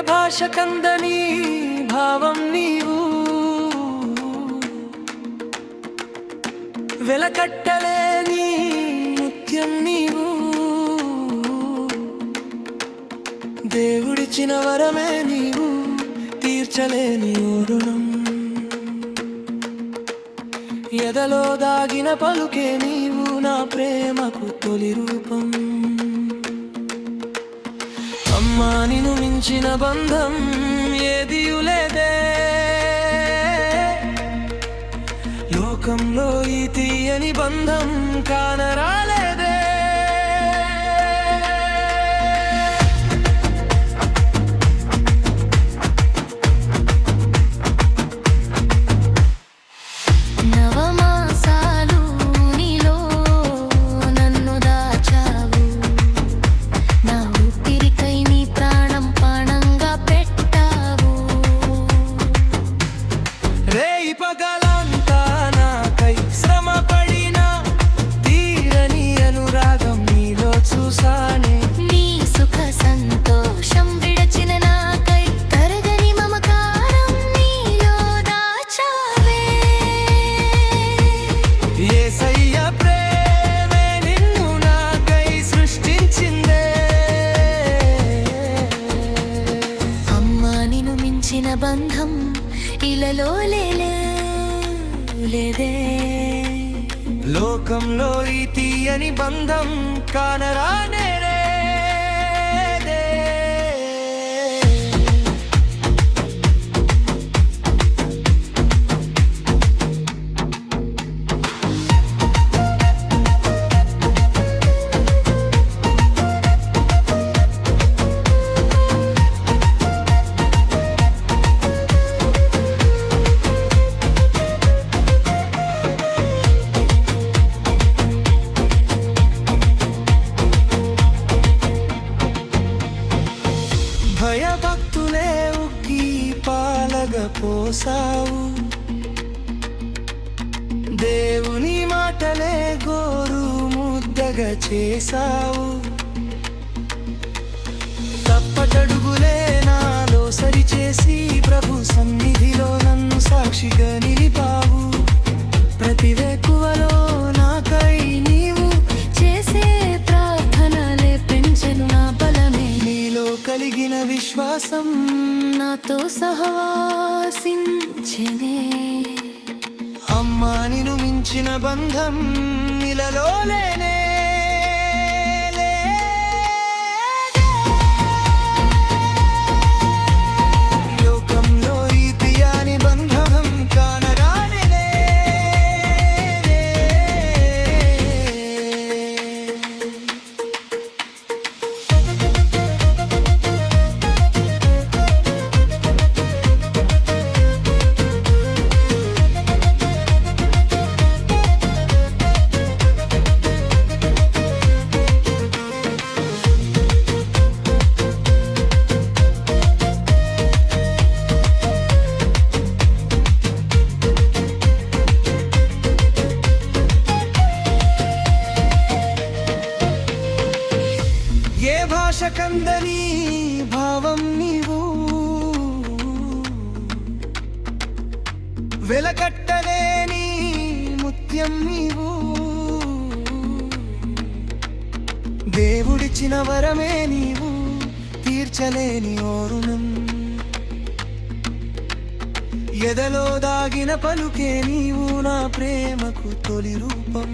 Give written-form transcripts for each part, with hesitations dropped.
భాష కందని భావం నీవు, వెలకట్టలేని ముత్యం నీవు, దేవుడిచ్చిన వరమే నీవు, తీర్చలేని రుణం. ఎదలో దాగిన పలుకే నీవు, నా ప్రేమకు తొలి రూపం. అమ్మా నిన్ను మించిన బంధం ఏదియు లేదే, లోకంలో ఈ తీయని బంధం కానరాలేదే. బంధం ఇలలో లేదే, లోకంలో ఈ తీయని బంధం కానరానే. భయభక్తులే ఉక్కి పాలగపోసావు, దేవుని మాటలే గోరు ముద్దగా చేసావు. తప్పటడుగులే నాలో సరిచేసి ప్రభు సన్నిధిలో నన్ను సాక్షిగా నిలిపావు. ప్రతి వేకువలో నాకై నీవు చేసే ప్రార్థనలే పెంచెను నా బలమే. నీలో కలిగిన విశ్వాసం నాతో సహవాసించెనే. అమ్మా నిన్ను మించిన బంధం ఇలలో లేనే. భాష కందని భావం నీవు, వెలకట్టలేని ముత్యం నీవు, దేవుడిచ్చిన వరమే నీవు, తీర్చలేని రుణం. ఎదలో దాగిన పలుకే నీవు, నా ప్రేమకు తొలి రూపం.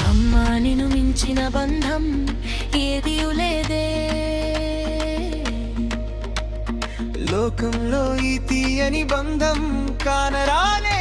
అమ్మా నిన్ను మించిన బంధం ఏదియు లేదే, లోకంలో ఈ తీయని బంధం కానరానే.